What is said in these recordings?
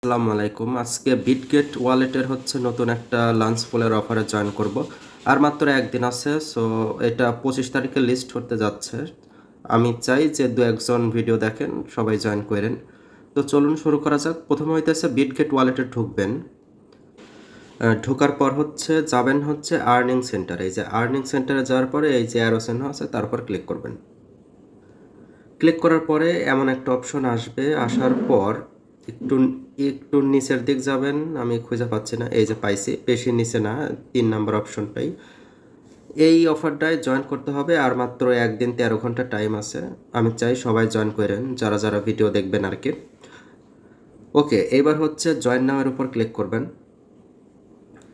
আসসালামু আলাইকুম। আজকে বিটগেট ওয়ালেটের হচ্ছে নতুন একটা লাঞ্চ পুলের অফারে জয়েন করব। আর মাত্র একদিন আছে, সো এটা 25 তারিখে লিস্ট হতে যাচ্ছে। আমি চাই যে দু একজন ভিডিও দেখেন, সবাই জয়েন করেন। তো চলুন শুরু করা যাক। প্রথমে হইতেছে বিটগেট ওয়ালেটে ঢুকবেন। ঢোকার পর হচ্ছে যাবেন হচ্ছে আর্নিং সেন্টারে। এই যে আর্নিং সেন্টারে যাওয়ার পরে এই যে অ্যারো চিহ্ন আছে, তারপর ক্লিক করবেন। ক্লিক করার পরে এমন একটা অপশন আসবে। আসার পর একটু একটু নিচের দিক যাবেন। আমি খুঁজে পাচ্ছি না, এই যে পাইছি, বেশি নিচে না, 3 নম্বর অপশনটাই। এই অফারটায় জয়েন করতে হবে। আর মাত্র একদিন 13 ঘন্টা টাইম আছে। আমি চাই সবাই জয়েন করেন, যারা যারা ভিডিও দেখবেন আর কি। ওকে, এবার হচ্ছে জয়েন নাওয়ের উপর ক্লিক করবেন।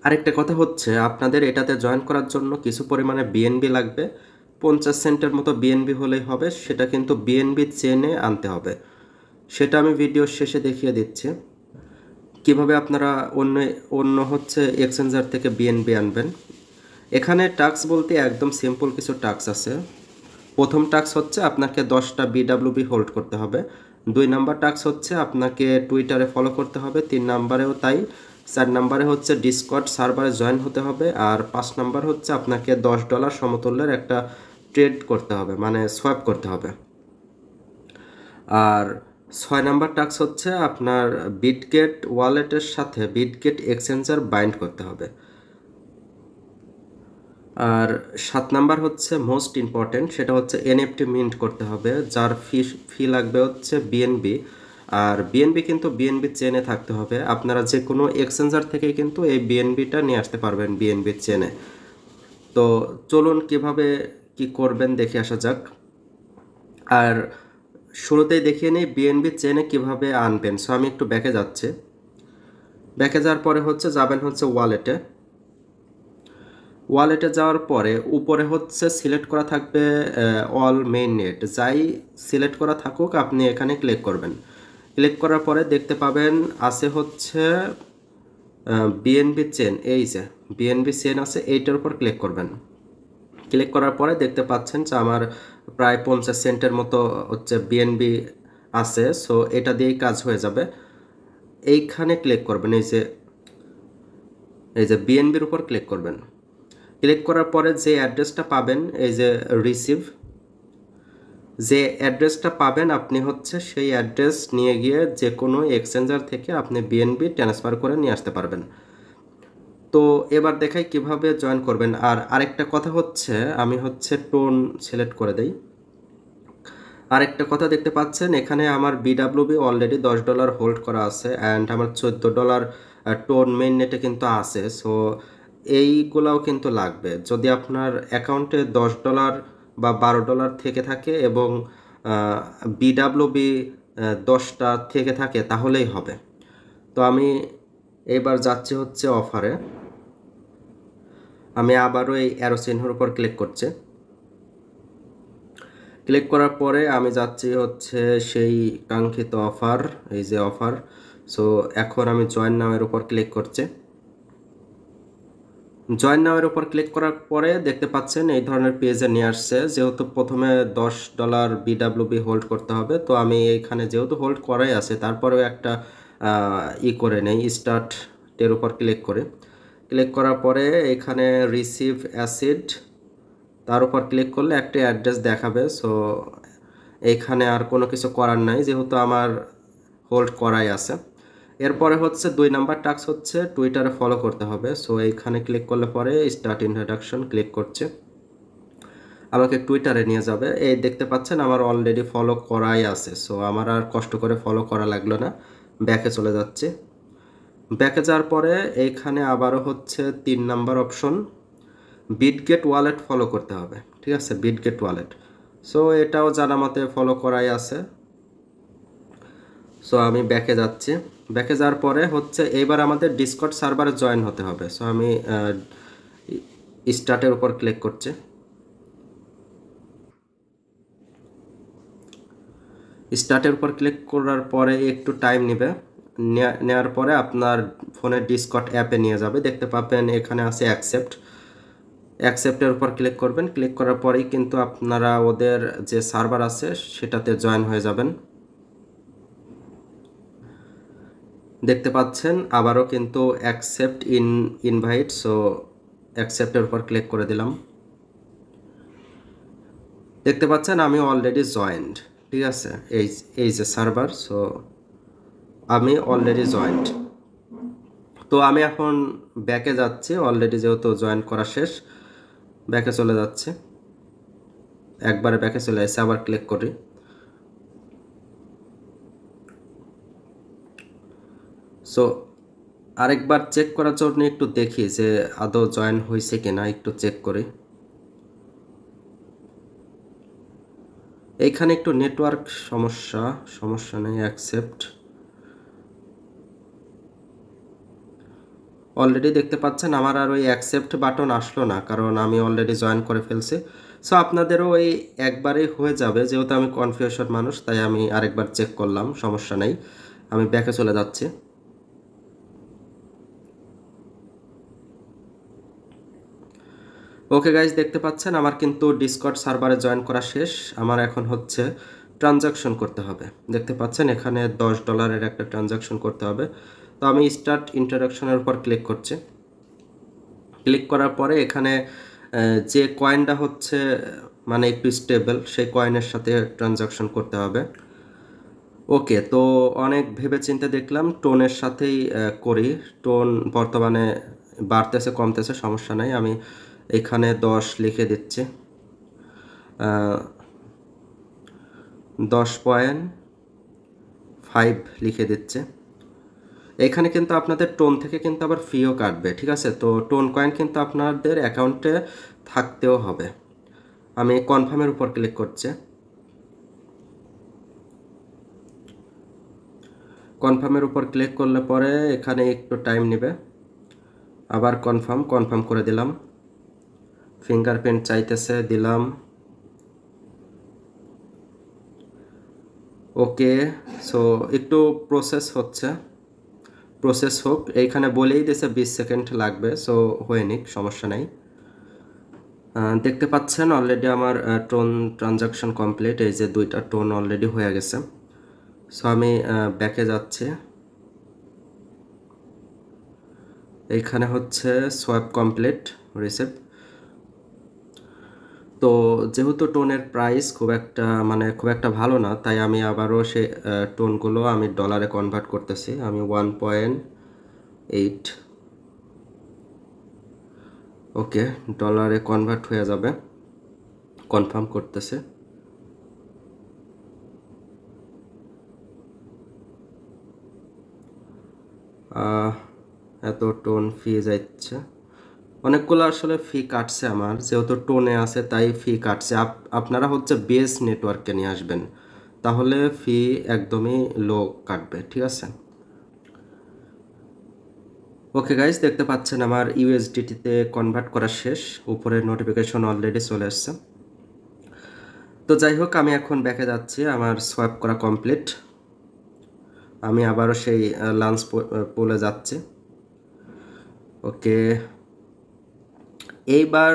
আরেকটা কথা হচ্ছে, আপনাদের এটাতে জয়েন করার জন্য কিছু পরিমাণে বিএনবি লাগবে। 50 সেন্টের মতো বিএনবি হলেই হবে। সেটা কিন্তু বিএনবি চেনে আনতে হবে। সেটা আমি ভিডিওর শেষে দেখিয়ে দিচ্ছি কিভাবে আপনারা অন্য অন্য হচ্ছে এক্সচেঞ্জার থেকে বিএনবি আনবেন। এখানে টাস্ক বলতে একদম সিম্পল কিছু টাস্ক আছে। প্রথম টাস্ক হচ্ছে আপনাকে 10টা বিডাব্লিউবি হোল্ড করতে হবে। 2 নাম্বার টাস্ক হচ্ছে আপনাকে টুইটারে ফলো করতে হবে। 3 নাম্বারেও তাই। 4 নাম্বারে হচ্ছে ডিসকর্ড সার্ভারে জয়েন হতে হবে। আর 5 নাম্বার হচ্ছে আপনাকে $10 সমতুল্যের একটা ট্রেড করতে হবে, মানে সোয়াপ করতে হবে। আর 6 নাম্বার টাস্ক হচ্ছে আপনার বিটগেট ওয়ালেটের সাথে বিটগেট এক্সচেঞ্জার বাইন্ড করতে হবে। আর 7 নাম্বার হচ্ছে মোস্ট ইম্পর্টেন্ট, সেটা হচ্ছে এনএফটি মিন্ট করতে হবে, যার ফি লাগবে হচ্ছে বিএনবি। আর বিএনবি কিন্তু বিএনবি চেনে থাকতে হবে। আপনারা যে কোনো এক্সচেঞ্জার থেকেই কিন্তু এই বিএনবিটা নিয়ে আসতে পারবেন বিএনবি চেনে। তো চলুন কিভাবে কি করবেন দেখে আসা যাক। আর শুরুতেই দেখিয়ে নিই বিএনবি চেনে কিভাবে আনবেন। সো আমি একটু ব্যাকে যাচ্ছি। ব্যাকে যাওয়ার পরে হচ্ছে যাবেন হচ্ছে ওয়ালেটে। ওয়ালেটে যাওয়ার পরে উপরে হচ্ছে সিলেক্ট করা থাকবে অল মেইন নেট। যাই সিলেক্ট করা থাকুক আপনি এখানে ক্লিক করবেন। ক্লিক করার পরে দেখতে পাবেন আছে হচ্ছে বিএনবি চেন। এই যে বিএনবি চেন আছে, এইটার উপর ক্লিক করবেন। ক্লিক করার পরে দেখতে পাচ্ছেন যে আমার প্রায় 50 সেন্টের মতো হচ্ছে বিএনবি আছে। সো এটা দিয়েই কাজ হয়ে যাবে। এইখানে ক্লিক করবেন, এই যে বিএনবির উপর ক্লিক করবেন। ক্লিক করার পরে যে অ্যাড্রেসটা পাবেন, এই যে রিসিভ, যে অ্যাড্রেসটা পাবেন আপনি হচ্ছে সেই অ্যাড্রেস নিয়ে গিয়ে যে কোনো এক্সচেঞ্জার থেকে আপনি বিএনবি ট্রান্সফার করে নিয়ে আসতে পারবেন। তো এবার দেখাই কিভাবে জয়েন করবেন। আর আরেকটা কথা হচ্ছে, আমি হচ্ছে টোন সিলেক্ট করে দেই। আরেকটা কথা দেখতে পাচ্ছেন এখানে আমার বিডাব্লিউবি অলরেডি $10 হোল্ড করা আছে অ্যান্ড আমার $14 টোন মেইন নেটে কিন্তু আছে। সো এইগুলাও কিন্তু লাগবে। যদি আপনার অ্যাকাউন্টে $10 বা $12 থেকে থাকে এবং বিডাব্লিউবি 10টা থেকে থাকে তাহলেই হবে। তো আমি এবার যাচ্ছি হচ্ছে অফারে। আমি আবারও এই অ্যারো চিহ্নের উপর ক্লিক করছি। ক্লিক করার পরে আমি যাচ্ছি হচ্ছে সেই কাঙ্ক্ষিত অফার, এই যে অফার। সো এখন আমি জয়েন নাওয়ের উপর ক্লিক করছি। জয়েন নাওয়ের উপর ক্লিক করার পরে দেখতে পাচ্ছেন এই ধরনের পেজে নিয়ে আসছে। যেহেতু প্রথমে $10 বিডাব্লিউবি হোল্ড করতে হবে, তো আমি এইখানে যেহেতু হোল্ড করাই আছে তারপরেও একটা করে নেই, স্টার্টের উপর ক্লিক করে। ক্লিক করার পরে এখানে রিসিভ অ্যাসিড, তার উপর ক্লিক করলে একটা অ্যাড্রেস দেখাবে। সো এইখানে আর কোনো কিছু করার নাই, যেহেতু আমার হোল্ড করাই আছে। এরপরে হচ্ছে 2 নাম্বার টাস্ক হচ্ছে টুইটারে ফলো করতে হবে। সো এইখানে ক্লিক করলে পরে স্টার্ট ইন্ট্রোডাকশন ক্লিক করছে, আমাকে টুইটারে নিয়ে যাবে। এই দেখতে পাচ্ছেন আমার অলরেডি ফলো করাই আছে। সো আমার আর কষ্ট করে ফলো করা লাগলো না। ব্যাকে চলে যাচ্ছে। ব্যাকে যাওয়ার পরে এইখানে আবারও হচ্ছে 3 number option, Bitget wallet follow করতে হবে। ঠিক আছে, বিটগেট ওয়ালেট। সো এটাও জানা মতে ফলো করাই আছে। সো আমি ব্যাকে যাচ্ছি। ব্যাকে যাওয়ার পরে হচ্ছে এইবার আমাদের ডিসকর্ড সার্ভারে জয়েন হতে হবে। সো আমি স্টার্টের উপর ক্লিক করছি। স্টার্টের উপর ক্লিক করার পরে একটু টাইম নেবে। নেওয়ার পরে আপনার ফোনের ডিসকর্ড অ্যাপে নিয়ে যাবে। দেখতে পাবেন এখানে আছে অ্যাকসেপ্টের উপর ক্লিক করবেন। ক্লিক করার পরেই কিন্তু আপনারা ওদের যে সার্ভার আছে সেটাতে জয়েন হয়ে যাবেন। দেখতে পাচ্ছেন আবারও কিন্তু অ্যাকসেপ্ট ইনভাইট, সো অ্যাকসেপ্টের উপর ক্লিক করে দিলাম। দেখতে পাচ্ছেন আমি অলরেডি জয়েন্ট, ঠিক আছে, এই যে সার্ভার, সো আমি অলরেডি জয়েন্ট। তো আমি এখন ব্যাকে যাচ্ছি, অলরেডি যেহেতু জয়েন করা শেষ, ব্যাকে চলে যাচ্ছে। একবারে ব্যাকে চলে আসছে, আবার ক্লিক করি। সো আরেকবার চেক করার জন্য একটু দেখি যে আদৌ জয়েন হয়েছে কিনা, একটু চেক করি। এইখানে একটু নেটওয়ার্ক সমস্যা নেই, অ্যাকসেপ্ট। অলরেডি দেখতে পাচ্ছেন আমার আর ওই অ্যাকসেপ্ট বাটন আসলো না, কারণ আমি অলরেডি জয়েন করে ফেলছি। সো আপনাদেরও ওই একবারেই হয়ে যাবে, যেহেতু আমি কনফিউশন মানুষ, তাই আমি আরেকবার চেক করলাম, সমস্যা নেই। আমি ব্যাকে চলে যাচ্ছি। ওকে গাইজ, দেখতে পাচ্ছেন আমার কিন্তু ডিসকর্ড সার্ভারে জয়েন করা শেষ। আমার এখন হচ্ছে ট্রানজাকশন করতে হবে। দেখতে পাচ্ছেন এখানে $10 একটা ট্রানজাকশন করতে হবে। তো আমি স্টার্ট ইন্টারাকশনের উপর ক্লিক করছি। ক্লিক করার পরে এখানে যে কয়েনটা হচ্ছে মানে একটু স্টেবল, সেই কয়েনের সাথে ট্রানজাকশন করতে হবে। ওকে, তো অনেক ভেবেচিন্তে দেখলাম টোনের সাথেই করি। টোন বর্তমানে বাড়তেছে কমতেছে, সমস্যা নাই। আমি এখানে 10 লিখে দিচ্ছি, 10.5 লিখে দিচ্ছে। এখানে কিন্তু আপনাদের টোন থেকে কিন্তু আবার ফিও কাটবে, ঠিক আছে। তো টোন কয়েন কিন্তু আপনাদের অ্যাকাউন্টে থাকতেও হবে। আমি কনফার্মের উপর ক্লিক করছি। কনফার্মের উপর ক্লিক করলে পরে এখানে একটু টাইম নেবে। আবার কনফার্ম করে দিলাম। ফিঙ্গারপ্রিন্ট চাইতেছে, দিলাম। ওকে, সো একটু প্রসেস হচ্ছে, প্রসেস হোক। এইখানে বলেই দিয়েছে 20 সেকেন্ড লাগবে, সো হয়ে নিক, সমস্যা নাই। দেখতে পাচ্ছেন অলরেডি আমার টোন ট্রানজাকশন কমপ্লিট। এই যে 2টা টোন অলরেডি হয়ে গেছে। সো আমি ব্যাকে যাচ্ছি। এইখানে হচ্ছে সোয়াপ কমপ্লিট, রিসিপ্ট। তো যেহেতু টোনের প্রাইস খুব একটা ভালো না, তাই আমি আবারও সে টোনগুলো আমি ডলারে কনভার্ট করতেছি। আমি 1.8, ওকে, ডলারে কনভার্ট হয়ে যাবে। কনফার্ম করতেছে। এত টোন ফি যাচ্ছে, অনেকগুলো আসলে ফি কাটছে। আমার যেহেতু টোনে আছে তাই ফি কাটছে। আপনারা হচ্ছে বেস নেটওয়ার্কে নিয়ে আসবেন, তাহলে ফি একদমই লো কাটবে, ঠিক আছে। ওকে গাইজ, দেখতে পাচ্ছেন আমার ইউএসডিটিতে কনভার্ট করা শেষ। উপরে নোটিফিকেশন অলরেডি চলে এসছে। তো যাই হোক, আমি এখন ব্যাকে যাচ্ছি। আমার সোয়াইপ করা কমপ্লিট। আমি আবারও সেই লাঞ্চ পুলে যাচ্ছি। ওকে, এইবার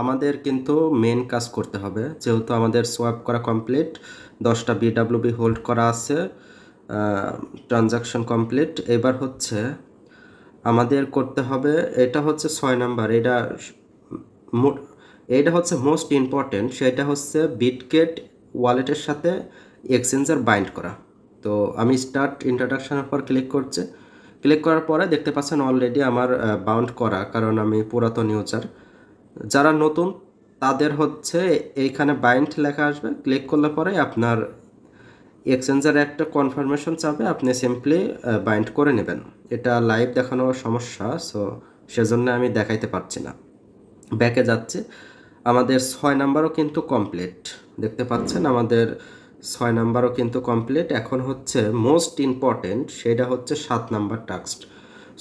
আমাদের কিন্তু মেন কাজ করতে হবে। যেহেতু আমাদের সোয়াইপ করা কমপ্লিট, 10টা বিডাব্লিউবি হোল্ড করা আছে, ট্রানজাকশন কমপ্লিট। এবার হচ্ছে আমাদের করতে হবে, এটা হচ্ছে 6 নাম্বার, এটা হচ্ছে মোস্ট ইম্পর্টেন্ট। সেটা হচ্ছে বিটগেট ওয়ালেটের সাথে এক্সচেঞ্জার বাইন্ড করা। তো আমি স্টার্ট ইন্ট্রোডাকশনের পর ক্লিক করছি। ক্লিক করার পরে দেখতে পাচ্ছেন অলরেডি আমার বাউন্ড করা, কারণ আমি পুরাতন ইউজার। যারা নতুন তাদের হচ্ছে এইখানে বাইন্ড লেখা আসবে। ক্লিক করলে পরে আপনার এক্সচেঞ্জারে একটা কনফার্মেশন চাবে, আপনি সিম্পলি বাইন্ড করে নেবেন। এটা লাইভ দেখানোর সমস্যা, সো সেজন্য আমি দেখাইতে পারছি না। ব্যাকে যাচ্ছে। আমাদের 6 নাম্বারও কিন্তু কমপ্লিট। দেখতে পাচ্ছেন আমাদের 6 নাম্বারও কিন্তু কমপ্লিট। এখন হচ্ছে মোস্ট ইম্পর্টেন্ট, সেটা হচ্ছে 7 নাম্বার টাস্ক।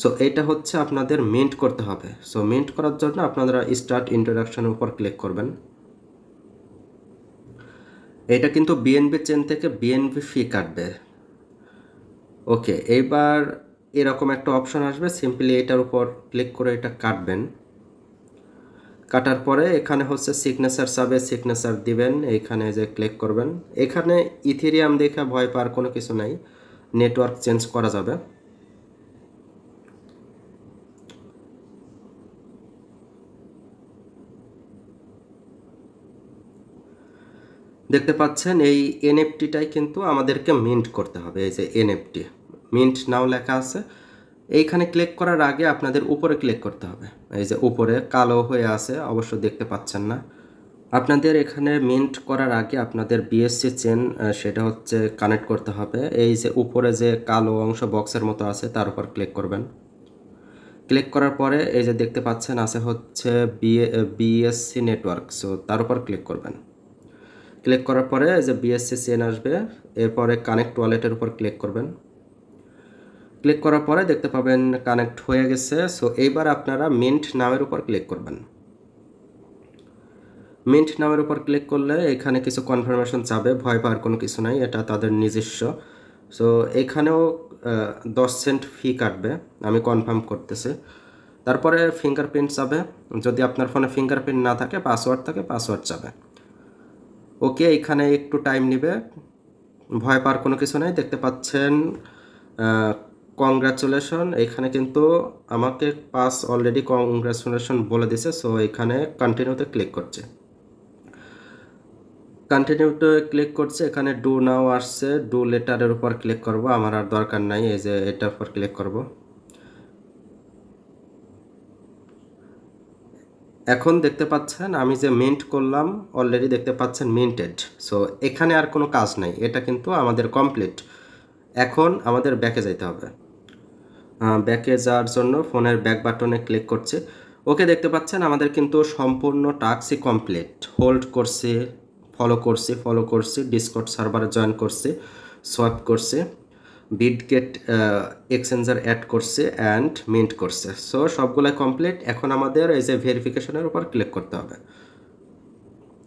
সো এটা হচ্ছে আপনাদের মিন্ট করতে হবে। সো মিন্ট করার জন্য আপনারা স্টার্ট ইন্ট্রোডাকশনের উপর ক্লিক করবেন। এটা কিন্তু বিএনবি চেন থেকে বিএনবি ফি কাটবে। ওকে, এইবার এরকম একটা অপশন আসবে, সিম্পলি এটার উপর ক্লিক করে এটা কাটবেন। কাটার পরে এখানে হচ্ছে সিগনেচার চাবে, সিগনেচার দিবেন। এইখানে যে ক্লিক করবেন, এখানে ইথেরিয়াম দেখে ভয় পাওয়ার কোনো কিছু নাই, নেটওয়ার্ক চেঞ্জ করা যাবে। দেখতে পাচ্ছেন এই এনএফটিটাই কিন্তু আমাদেরকে মিন্ট করতে হবে। এই যে এনএফটি মিন্ট নাও লেখা আছে, এইখানে ক্লিক করার আগে আপনাদের উপরে ক্লিক করতে হবে। এই যে উপরে কালো হয়ে আছে, অবশ্য দেখতে পাচ্ছেন না। আপনাদের এখানে মিন্ট করার আগে আপনাদের বিএসসি চেন সেটা হচ্ছে কানেক্ট করতে হবে। এই যে উপরে যে কালো অংশ বক্সের মতো আছে তার উপর ক্লিক করবেন। ক্লিক করার পরে এই যে দেখতে পাচ্ছেন আছে হচ্ছে বিএসসি নেটওয়ার্ক, সো তার উপর ক্লিক করবেন। ক্লিক করার পরে এই যে বিএসসি চেন আসবে, এরপরে কানেক্ট ওয়ালেটের উপর ক্লিক করবেন। ক্লিক করার পরে দেখতে পাবেন কানেক্ট হয়ে গেছে। সো এইবার আপনারা মিন্ট নামের উপর ক্লিক করবেন। মিন্ট নামের উপর ক্লিক করলে এখানে কিছু কনফার্মেশন চাবে, ভয় পাওয়ার কোনো কিছু নাই, এটা তাদের নিজস্ব। সো এখানেও 10 সেন্ট ফি কাটবে, আমি কনফার্ম করতেছি। তারপরে ফিঙ্গারপ্রিন্ট চাবে, যদি আপনার ফোনে ফিঙ্গারপ্রিন্ট না থাকে, পাসওয়ার্ড থাকে, পাসওয়ার্ড চাবে। ওকে, এখানে একটু টাইম নেবে, ভয় পাওয়ার কোনো কিছু নাই। দেখতে পাচ্ছেন কংগ্রাচুলেশন, এখানে কিন্তু আমাকে পাস অলরেডি কংগ্রাচুলেশন বলে দিছে। সো এখানে কন্টিনিউতে ক্লিক করছে, কন্টিনিউতে ক্লিক করছে। এখানে ডু নাও আসছে, ডু লেটারের উপর ক্লিক করব, আমার আর দরকার নাই, এই যে এটার উপর ক্লিক করব। এখন দেখতে পাচ্ছেন আমি যে মিন্ট করলাম অলরেডি দেখতে পাচ্ছেন মিন্টেড। সো এখানে আর কোনো কাজ নাই, এটা কিন্তু আমাদের কমপ্লিট। এখন আমাদের ব্যাকে যাইতে হবে। ব্যাকে যাওয়ার জন্য ফোনের ব্যাক বাটনে ক্লিক করছে। ওকে, দেখতে পাচ্ছেন আমাদের কিন্তু সম্পূর্ণ টাস্কই কমপ্লিট। হোল্ড করছি, ফলো করছি, ডিসকর্ড সার্ভারে জয়েন করছি, সোয়াপ করছি, বিটগেট এক্সচেঞ্জার অ্যাড করছে অ্যান্ড মিন্ট করছে। সো সবগুলাই কমপ্লিট। এখন আমাদের এই যে ভেরিফিকেশনের উপর ক্লিক করতে হবে।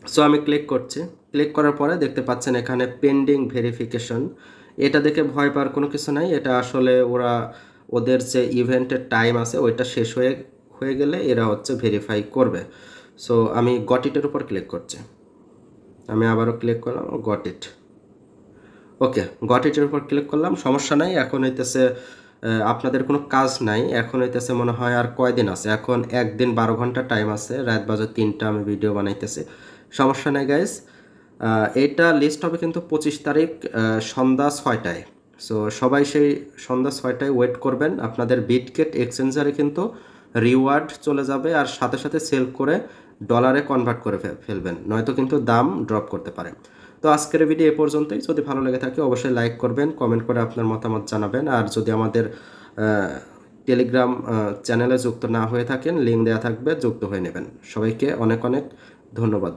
সো আমি ক্লিক করছি। ক্লিক করার পরে দেখতে পাচ্ছেন এখানে পেন্ডিং ভেরিফিকেশন। এটা দেখে ভয় পাওয়ার কোনো কিছু নাই, এটা আসলে ওদের যে ইভেন্টের টাইম আছে ওইটা শেষ হয়ে গেলে এরা হচ্ছে ভেরিফাই করবে। সো আমি গট ইটের উপর ক্লিক করছি। আমি আবারও ক্লিক করলাম, গট ইট। ওকে, গট ইটের উপর ক্লিক করলাম, সমস্যা নাই। এখন হইতেছে আপনাদের কোনো কাজ নাই, এখন হইতেছে মনে হয় আর কয়দিন আছে, এখন 1 দিন 12 ঘন্টা টাইম আছে, রাত বাজে 3টা, আমি ভিডিও বানাইতেছি, সমস্যা নাই গাইস। এইটা লিস্ট হবে কিন্তু 25 তারিখ সন্ধ্যা 6টায়। সো সবাই সেই সন্ধ্যা 6টায় ওয়েট করবেন। আপনাদের বিটগেট এক্সচেঞ্জারে কিন্তু রিওয়ার্ড চলে যাবে, আর সাথে সাথে সেল করে ডলারে কনভার্ট করে ফেলবেন, নয়তো কিন্তু দাম ড্রপ করতে পারে। তো আজকের ভিডিও এ পর্যন্তই। যদি ভালো লেগে থাকে অবশ্যই লাইক করবেন, কমেন্ট করে আপনার মতামত জানাবেন। আর যদি আমাদের টেলিগ্রাম চ্যানেলে যুক্ত না হয়ে থাকেন, লিঙ্ক দেওয়া থাকবে, যুক্ত হয়ে নেবেন। সবাইকে অনেক অনেক ধন্যবাদ।